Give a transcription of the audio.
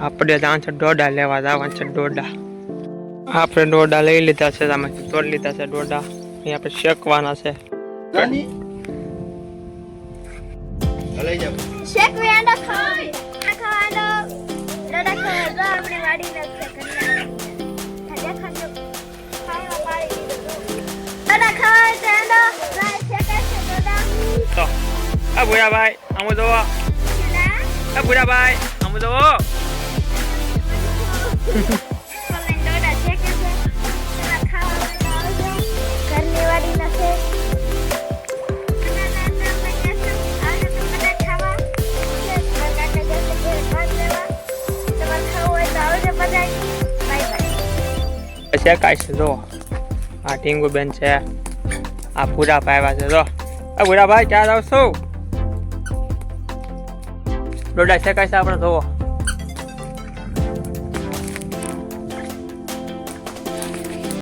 આપણે જવાનું છે ડોડા લેવા જવાનું છે ડોડા. આપણે ડોડા લઈ લીધા છે, આમાંથી તોડી લીધા છે ડોડા. અહીં આપણે શેકવાના છે. લઈ જાવ શેક વેંડા ખાય આ ખાવાનો ડડા ખાય તો આપણે વાડી નાખશે કન્યા ખાજા ખાજો ખાવા પાડી દીધો ડડા ખાય તેંડો રાય શેકે છે ડડા તો આ ભૂરાભાઈ આમ જોવો. આ ભૂરાભાઈ આમ જોવો. કોલેન ડડા શેકે છે ડડા ખાવા આવજો ઘરની વાડી નાખે શેકાય છે જો. આ ટીંગુ બેન છે, આ ભૂરાભાઈ આવ્યા છે જો. આ ભૂરાભાઈ ક્યાં આવશો? ડોડા શેકાય છે આપણે જોવો.